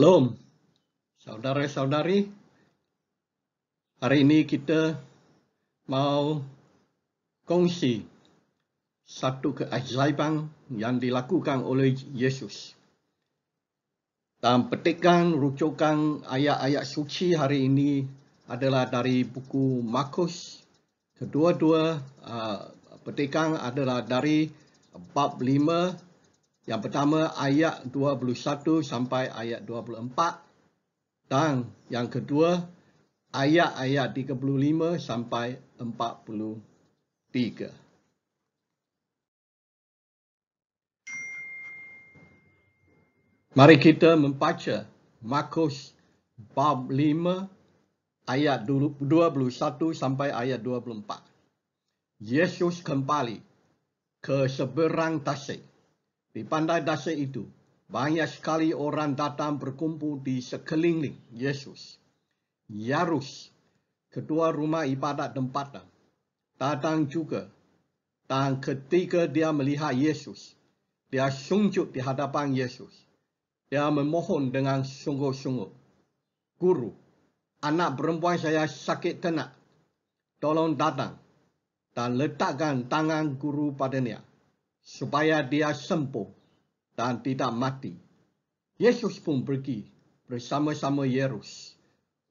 Shalom, saudara-saudari. Hari ini kita mau kongsi satu keajaiban yang dilakukan oleh Yesus. Dan petikan rujukan ayat-ayat suci hari ini adalah dari buku Markus. Kedua-dua petikan adalah dari bab 5. Yang pertama ayat 21 sampai ayat 24. Dan yang kedua ayat-ayat 35 sampai 43. Mari kita membaca Markus bab 5 ayat 21 sampai ayat 24. Yesus kembali ke seberang tasik. Di pandai tasik itu, banyak sekali orang datang berkumpul di sekeliling Yesus. Yairus, ketua rumah ibadat tempatan, datang juga. Dan ketika dia melihat Yesus, dia sujud di hadapan Yesus. Dia memohon dengan sungguh-sungguh, "Guru, anak perempuan saya sakit tenat. Tolong datang dan letakkan tangan guru padanya, supaya dia sembuh dan tidak mati." Yesus pun pergi bersama-sama Yairus.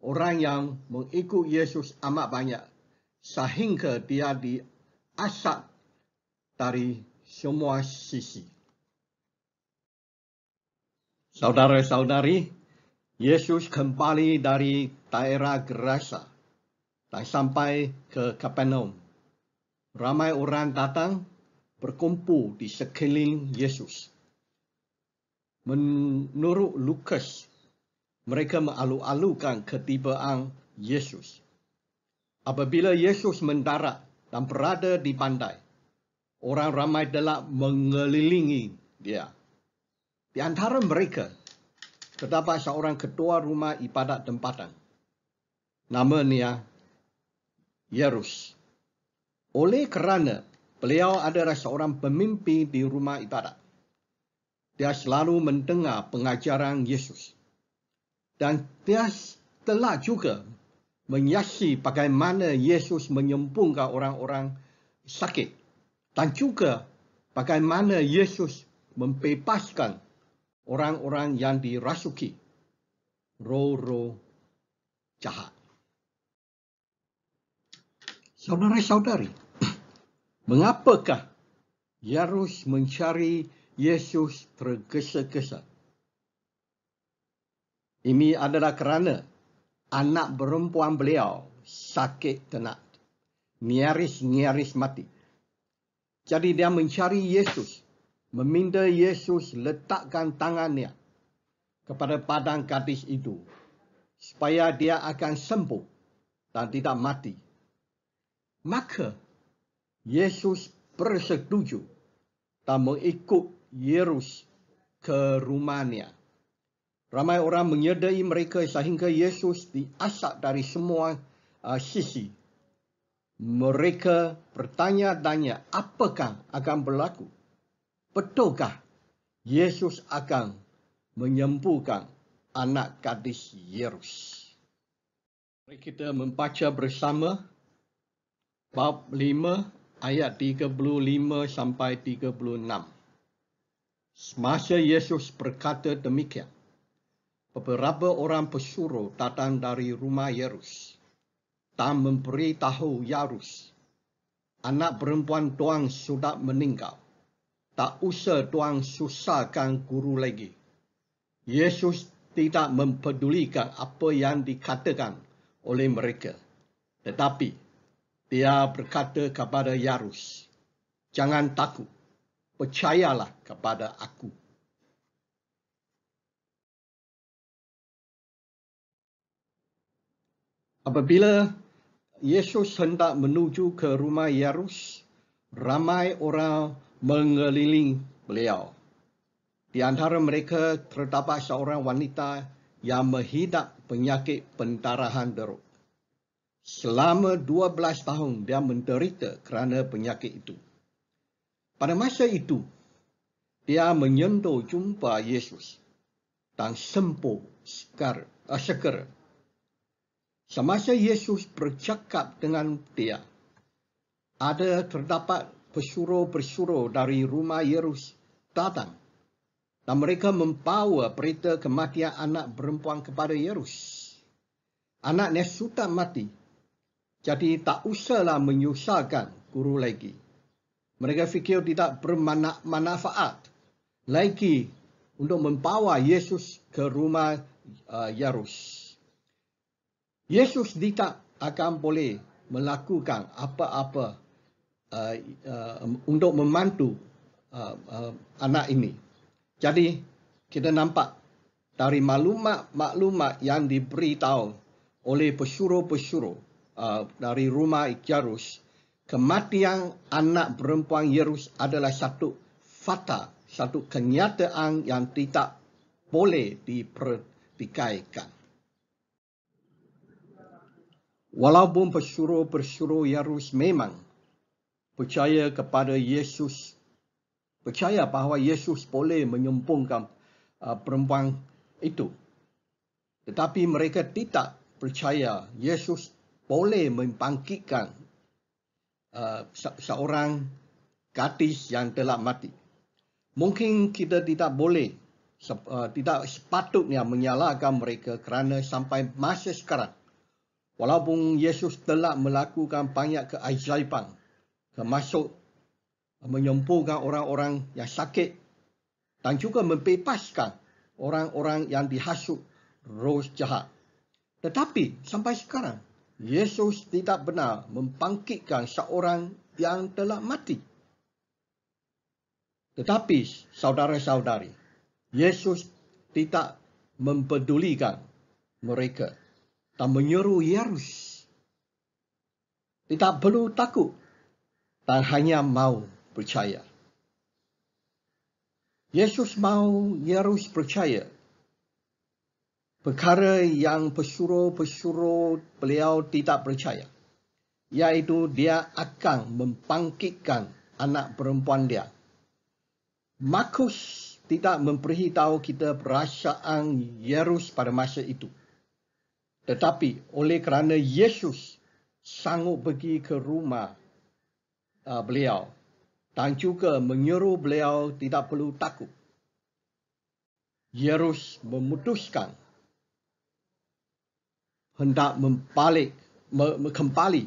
Orang yang mengikut Yesus amat banyak, sehingga dia diasap dari semua sisi. Saudara-saudari, Yesus kembali dari daerah Gerasa dan sampai ke Kapernaum. Ramai orang datang berkumpul di sekeliling Yesus. Menurut Lukas, mereka mengalu-alukan ketibaan Yesus. Apabila Yesus mendarat dan berada di pandai, orang ramai telah mengelilingi dia. Di antara mereka terdapat seorang ketua rumah ibadat tempatan. Namanya Yairus. Oleh kerana beliau adalah seorang pemimpin di rumah ibadat, dia selalu mendengar pengajaran Yesus. Dan dia telah juga menyaksikan bagaimana Yesus menyembuhkan orang-orang sakit. Dan juga bagaimana Yesus membebaskan orang-orang yang dirasuki roh-roh jahat. Saudara-saudari, mengapakah Yairus mencari Yesus tergesa-gesa? Ini adalah kerana anak perempuan beliau sakit tenat, nyaris mati. Jadi dia mencari Yesus, meminta Yesus letakkan tangannya kepada badan gadis itu, supaya dia akan sembuh dan tidak mati. Maka Yesus bersetuju dan mengikut Yairus ke rumahnya. Ramai orang menyertai mereka sehingga Yesus diasap dari semua sisi. Mereka bertanya-tanya, apakah akan berlaku? Betulkah Yesus akan menyembuhkan anak gadis Yairus? Mari kita membaca bersama bab 5 ayat 35 sampai 36. Semasa Yesus berkata demikian, beberapa orang pesuruh datang dari rumah Yairus dan memberitahu Yairus, "Anak perempuan tuan sudah meninggal. Tak usah tuan susahkan guru lagi." Yesus tidak mempedulikan apa yang dikatakan oleh mereka. Tetapi dia berkata kepada Yairus, "Jangan takut, percayalah kepada aku." Apabila Yesus hendak menuju ke rumah Yairus, ramai orang mengelilingi beliau. Di antara mereka terdapat seorang wanita yang mengidap penyakit pendarahan derut. Selama 12 tahun dia menderita kerana penyakit itu. Pada masa itu, dia menyentuh jumpa Yesus. dan sembuh segera. Semasa Yesus bercakap dengan dia, terdapat pesuruh-pesuruh dari rumah Yairus datang dan mereka membawa berita kematian anak perempuan kepada Yairus. Anaknya sudah mati, jadi tak usahlah menyusahkan guru lagi. Mereka fikir tidak bermanfaat lagi untuk membawa Yesus ke rumah Yairus. Yesus tidak akan boleh melakukan apa-apa untuk membantu anak ini. Jadi kita nampak dari maklumat yang diberitahu oleh pesuruh-pesuruh dari rumah Yairus, kematian anak perempuan Yairus adalah satu fakta, satu kenyataan yang tidak boleh dipertikaikan. Walaupun pesuruh-pesuruh Yairus memang percaya kepada Yesus, percaya bahawa Yesus boleh menyembuhkan perempuan itu, tetapi mereka tidak percaya Yesus boleh membangkitkan seorang gadis yang telah mati. Mungkin kita tidak boleh, tidak sepatutnya menyalahkan mereka kerana sampai masa sekarang, walaupun Yesus telah melakukan banyak keajaiban, termasuk menyembuhkan orang-orang yang sakit dan juga membebaskan orang-orang yang dihasut roh jahat. Tetapi sampai sekarang, Yesus tidak benar membangkitkan seorang yang telah mati. Tetapi saudara-saudari, Yesus tidak mempedulikan mereka dan menyeru Yairus tidak perlu takut dan hanya mau percaya. Yesus mau Yairus percaya perkara yang pesuruh-pesuruh beliau tidak percaya, iaitu dia akan membangkitkan anak perempuan dia. Markus tidak memberitahu kita perasaan Yairus pada masa itu. Tetapi oleh kerana Yesus sanggup pergi ke rumah beliau dan juga menyuruh beliau tidak perlu takut, Yairus memutuskan hendak kembali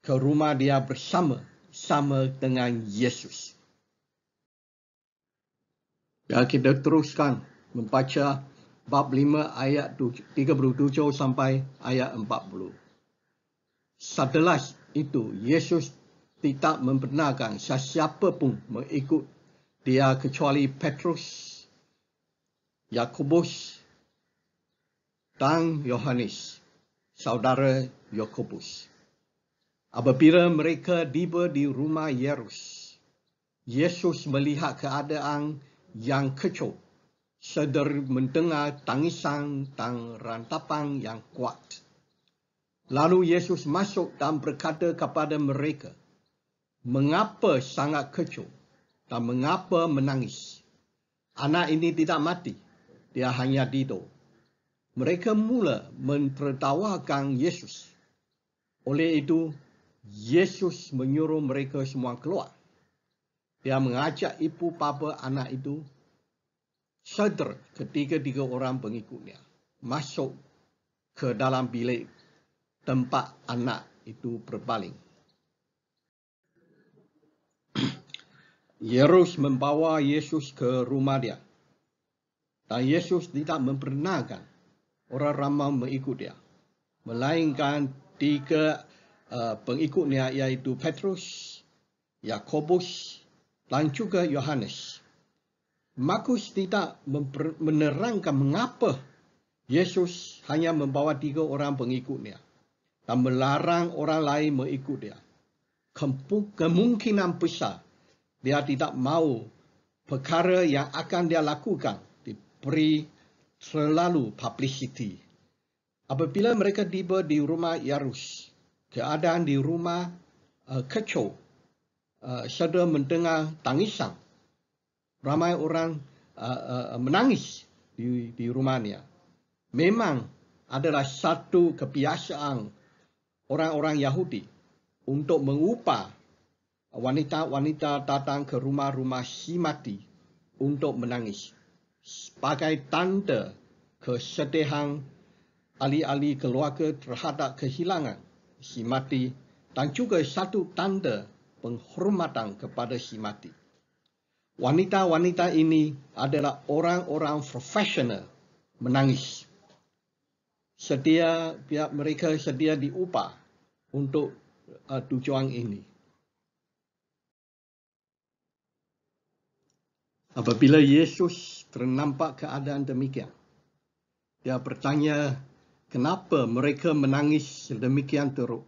ke rumah dia bersama dengan Yesus. Dan kita teruskan membaca bab 5 ayat 37 sampai ayat 40. Setelah itu, Yesus tidak membenarkan sesiapa pun mengikut dia kecuali Petrus, Yakobus dan Yohanes, saudara Yakobus. Apabila mereka tiba di rumah Yairus, Yesus melihat keadaan yang kecoh, sedar mendengar tangisan dan rantapan yang kuat. Lalu Yesus masuk dan berkata kepada mereka, "Mengapa sangat kecoh dan mengapa menangis? Anak ini tidak mati, dia hanya tidur." Mereka mula mentertawakan Yesus. Oleh itu, Yesus menyuruh mereka semua keluar. Dia mengajak ibu bapa anak itu serta ketiga-tiga orang pengikutnya masuk ke dalam bilik tempat anak itu berbaring. Yairus membawa Yesus ke rumah dia. Dan Yesus tidak membenarkan orang ramai mengikut dia, melainkan tiga pengikutnya, iaitu Petrus, Yakobus dan juga Yohanes. Markus tidak menerangkan mengapa Yesus hanya membawa 3 orang pengikutnya dan melarang orang lain mengikut dia. Kemungkinan besar dia tidak mahu perkara yang akan dia lakukan diberi terlalu publicity. Apabila mereka tiba di rumah Yairus, keadaan di rumah kecoh, sedang mendengar tangisan. Ramai orang menangis di rumahnya. Memang adalah satu kebiasaan orang-orang Yahudi untuk mengupah wanita-wanita datang ke rumah-rumah si mati untuk menangis sebagai tanda kesedihan ahli-ahli keluarga terhadap kehilangan si mati dan juga satu tanda penghormatan kepada si mati. Wanita-wanita ini adalah orang-orang profesional menangis. Mereka sedia diupah untuk tujuan ini. Apabila Yesus ternampak keadaan demikian, dia bertanya, kenapa mereka menangis sedemikian teruk?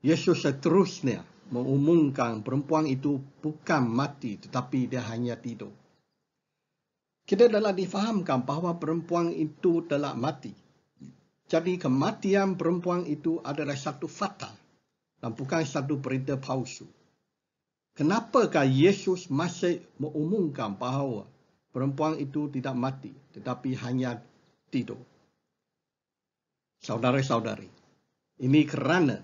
Yesus seterusnya mengumumkan perempuan itu bukan mati tetapi dia hanya tidur. Kita telah difahamkan bahawa perempuan itu telah mati. Jadi kematian perempuan itu adalah satu fakta dan bukan satu berita palsu. Kenapakah Yesus masih mengumumkan bahawa perempuan itu tidak mati tetapi hanya tidur? Saudara-saudari, ini kerana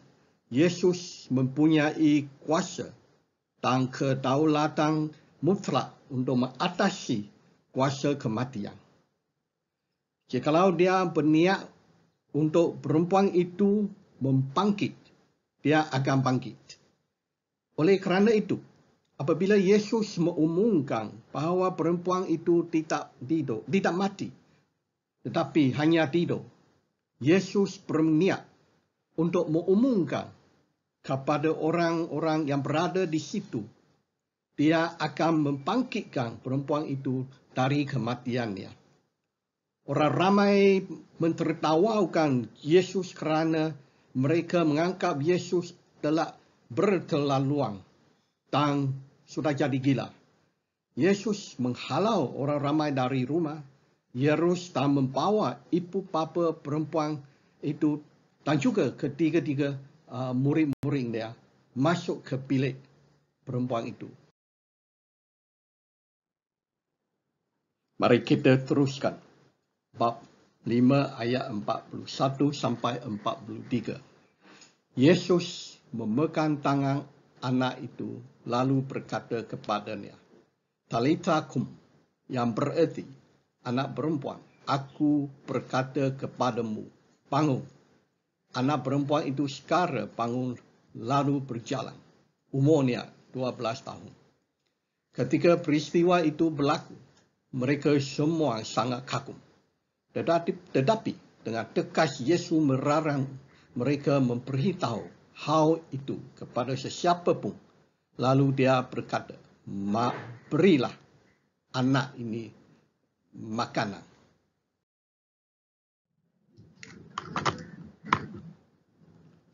Yesus mempunyai kuasa dan kedaulatan mutlak untuk mengatasi kuasa kematian. Jikalau dia berniat untuk perempuan itu membangkit, dia akan bangkit. Oleh kerana itu, apabila Yesus mengumumkan bahawa perempuan itu tidak mati, tetapi hanya tidur, Yesus berniat untuk mengumumkan kepada orang-orang yang berada di situ, dia akan membangkitkan perempuan itu dari kematiannya. Orang ramai mentertawakan Yesus kerana mereka menganggap Yesus telah berkelaluan dan sudah jadi gila. Yesus menghalau orang ramai dari rumah Yesus dan membawa ibu bapa perempuan itu dan juga ketiga-tiga murid-murid dia masuk ke bilik perempuan itu. Mari kita teruskan. Bab 5 ayat 41 sampai 43. Yesus memegang tangan anak itu lalu berkata kepadanya, Talita kum, yang bererti, anak perempuan, aku berkata kepadamu, bangun. Anak perempuan itu segera bangun lalu berjalan. Umurnya 12 tahun. Ketika peristiwa itu berlaku, mereka semua sangat kagum. Tetapi dengan tegas Yesus melarang mereka memberitahu hal itu kepada sesiapa pun. Lalu dia berkata, berilah anak ini makanan.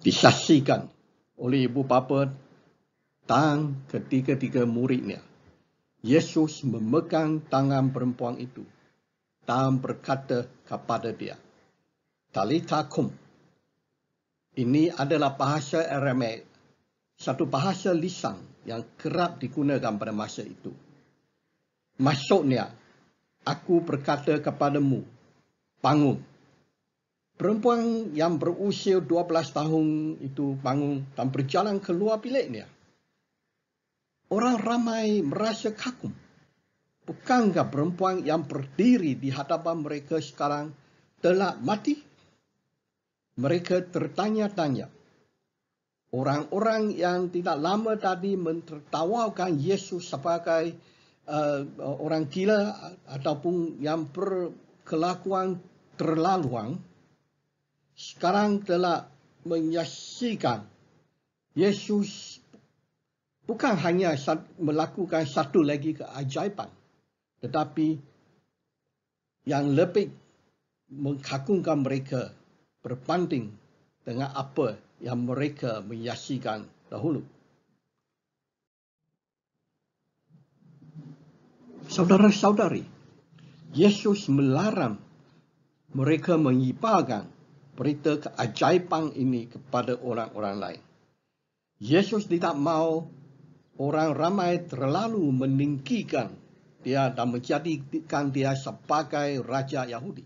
Disaksikan oleh ibu bapa dan ketiga-tiga muridnya. Yesus memegang tangan perempuan itu dan berkata kepada dia, Talita kum. Ini adalah bahasa Aramaik, satu bahasa lisan yang kerap digunakan pada masa itu. Maksudnya, aku berkata kepadamu, bangun. Perempuan yang berusia 12 tahun itu bangun dan berjalan keluar biliknya. Orang ramai merasa kagum. Bukankah perempuan yang berdiri di hadapan mereka sekarang telah mati? Mereka tertanya-tanya. Orang-orang yang tidak lama tadi mentertawakan Yesus sebagai orang gila ataupun yang berkelakuan terlaluan, sekarang telah menyaksikan Yesus bukan hanya melakukan satu lagi keajaiban, tetapi yang lebih mengagumkan mereka berbanding dengan apa yang mereka menyaksikan dahulu. Saudara-saudari, Yesus melarang mereka menyebarkan berita keajaiban ini kepada orang-orang lain. Yesus tidak mahu orang ramai terlalu meninggikan dia dan menjadikan dia sebagai Raja Yahudi.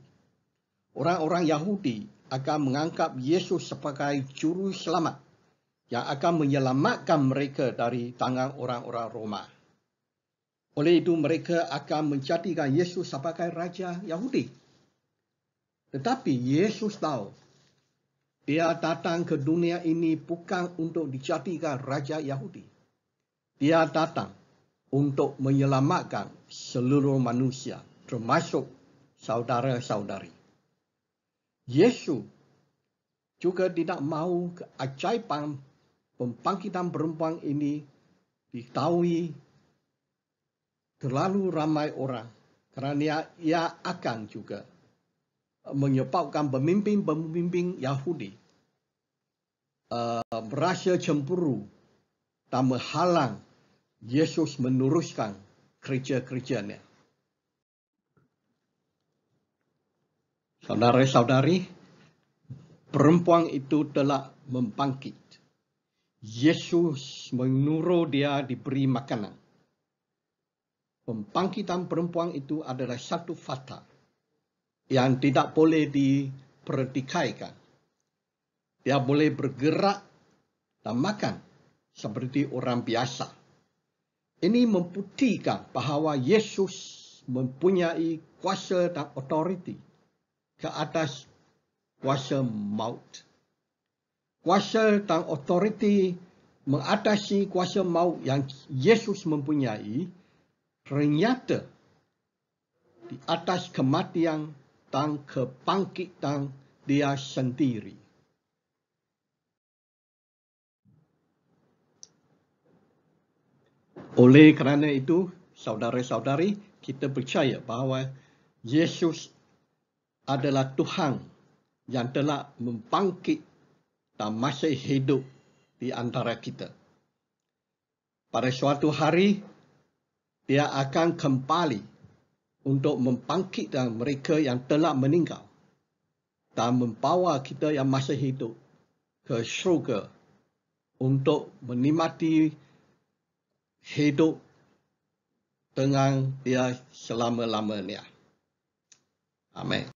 Orang-orang Yahudi akan menganggap Yesus sebagai juru selamat yang akan menyelamatkan mereka dari tangan orang-orang Roma. Oleh itu mereka akan menjadikan Yesus sebagai Raja Yahudi. Tetapi Yesus tahu dia datang ke dunia ini bukan untuk dijadikan Raja Yahudi. Dia datang untuk menyelamatkan seluruh manusia, termasuk saudara-saudari. Yesus juga tidak mahu keajaiban pembangkitan perempuan ini diketahui terlalu ramai orang, kerana ia akan juga menyebabkan pemimpin-pemimpin Yahudi merasa cemburu dan menghalang Yesus meneruskan kerja-kerjanya. Saudara-saudari, perempuan itu telah membangkit. Yesus menyuruh dia diberi makanan. Pembangkitan perempuan itu adalah satu fakta yang tidak boleh dipertikaikan. Dia boleh bergerak dan makan seperti orang biasa. Ini membuktikan bahawa Yesus mempunyai kuasa dan otoriti ke atas kuasa maut. Kuasa dan otoriti mengatasi kuasa maut yang Yesus mempunyai ternyata di atas kematian dan kebangkitan dia sendiri. Oleh kerana itu, saudara-saudari, kita percaya bahawa Yesus adalah Tuhan yang telah membangkit dan masih hidup di antara kita. Pada suatu hari, dia akan kembali untuk membangkitkan mereka yang telah meninggal dan membawa kita yang masih hidup ke syurga untuk menikmati hidup dengan dia selama-lamanya. Amin.